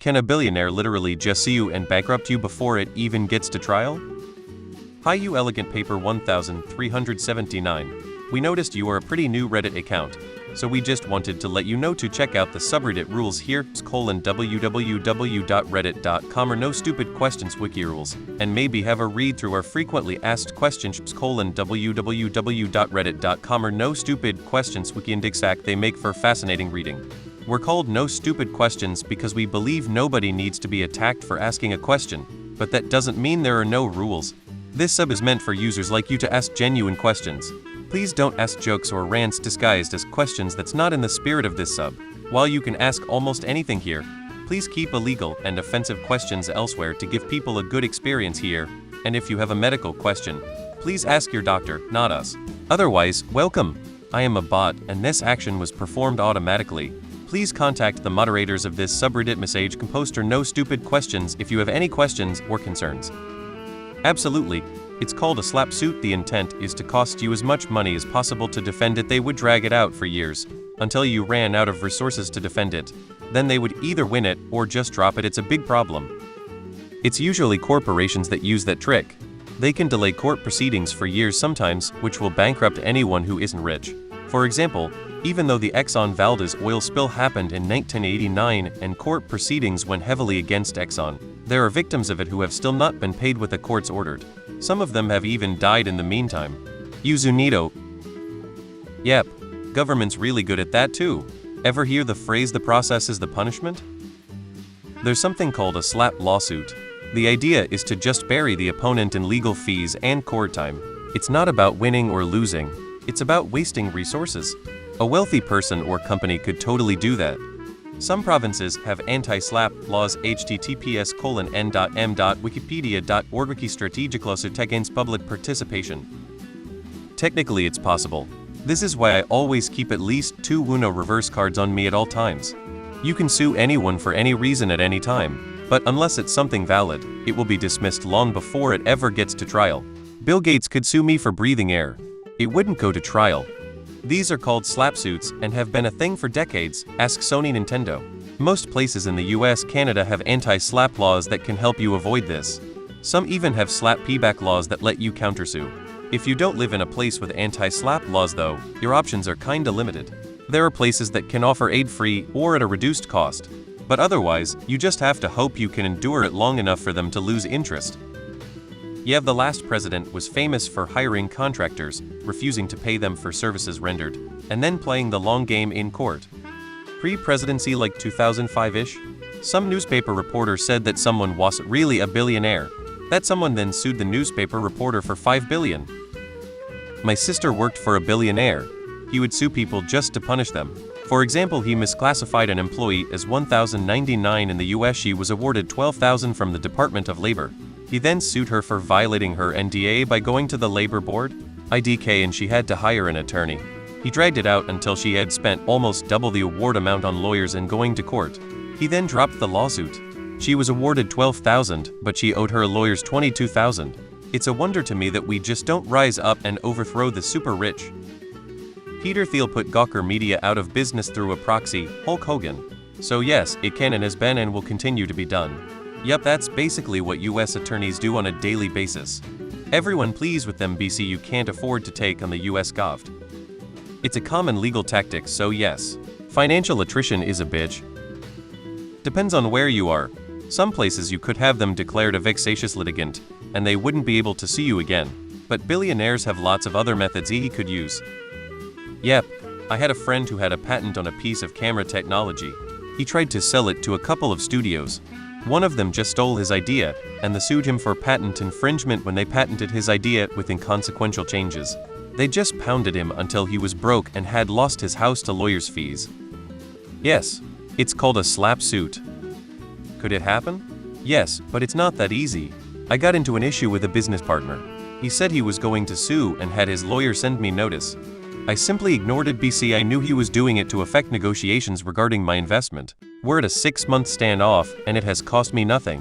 Can a billionaire literally just sue you and bankrupt you before it even gets to trial? Hi you elegant paper 1379. We noticed you are a pretty new Reddit account, so we just wanted to let you know to check out the subreddit rules here, www.reddit.com or no stupid questions wiki rules, and maybe have a read through our frequently asked questions, www.reddit.com or no stupid questions wiki and exact they make for fascinating reading. We're called No Stupid Questions because we believe nobody needs to be attacked for asking a question, but that doesn't mean there are no rules. This sub is meant for users like you to ask genuine questions. Please don't ask jokes or rants disguised as questions. That's not in the spirit of this sub. While you can ask almost anything here, please keep illegal and offensive questions elsewhere to give people a good experience here, and if you have a medical question, please ask your doctor, not us. Otherwise, welcome. I am a bot and this action was performed automatically. Please contact the moderators of this subreddit message compost or no stupid questions if you have any questions or concerns. Absolutely. It's called a slap suit. The intent is to cost you as much money as possible to defend it. They would drag it out for years, until you ran out of resources to defend it. Then they would either win it or just drop it. It's a big problem. It's usually corporations that use that trick. They can delay court proceedings for years sometimes, which will bankrupt anyone who isn't rich. For example, even though the Exxon Valdez oil spill happened in 1989 and court proceedings went heavily against Exxon, there are victims of it who have still not been paid what the courts ordered. Some of them have even died in the meantime. Yuzunito. Yep, government's really good at that too. Ever hear the phrase "the process is the punishment"? There's something called a slap lawsuit. The idea is to just bury the opponent in legal fees and court time. It's not about winning or losing. It's about wasting resources. A wealthy person or company could totally do that. Some provinces have anti-slap laws. https://n.m.wikipedia.org Wiki strategic lawsuit against public participation. Technically it's possible. This is why I always keep at least 2 Uno reverse cards on me at all times. You can sue anyone for any reason at any time, but unless it's something valid, it will be dismissed long before it ever gets to trial. Bill Gates could sue me for breathing air. It wouldn't go to trial. These are called slap suits and have been a thing for decades, ask Sony Nintendo. Most places in the US, Canada have anti-slap laws that can help you avoid this. Some even have slap payback laws that let you countersue. If you don't live in a place with anti-slap laws though, your options are kinda limited. There are places that can offer aid free or at a reduced cost. But otherwise, you just have to hope you can endure it long enough for them to lose interest. Yeah, the last president was famous for hiring contractors, refusing to pay them for services rendered, and then playing the long game in court. Pre-presidency like 2005-ish, some newspaper reporter said that someone wasn't really a billionaire. That someone then sued the newspaper reporter for $5 billion. My sister worked for a billionaire. He would sue people just to punish them. For example, he misclassified an employee as 1,099 in the US. She was awarded $12,000 from the Department of Labor. He then sued her for violating her NDA by going to the labor board, IDK, and she had to hire an attorney. He dragged it out until she had spent almost double the award amount on lawyers and going to court. He then dropped the lawsuit. She was awarded $12,000, but she owed her lawyers $22,000. It's a wonder to me that we just don't rise up and overthrow the super rich. Peter Thiel put Gawker Media out of business through a proxy, Hulk Hogan. So yes, it can and has been and will continue to be done. Yup, that's basically what US attorneys do on a daily basis. Everyone please with them BC you can't afford to take on the US gov. It's a common legal tactic, so yes. Financial attrition is a bitch. Depends on where you are. Some places you could have them declared a vexatious litigant, and they wouldn't be able to sue you again. But billionaires have lots of other methods he could use. Yep, I had a friend who had a patent on a piece of camera technology. He tried to sell it to a couple of studios. One of them just stole his idea, and they sued him for patent infringement when they patented his idea with inconsequential changes. They just pounded him until he was broke and had lost his house to lawyers' fees. Yes, it's called a slap suit. Could it happen? Yes, but it's not that easy. I got into an issue with a business partner. He said he was going to sue and had his lawyer send me notice. I simply ignored it BC I knew he was doing it to affect negotiations regarding my investment. We're at a 6-month standoff and it has cost me nothing.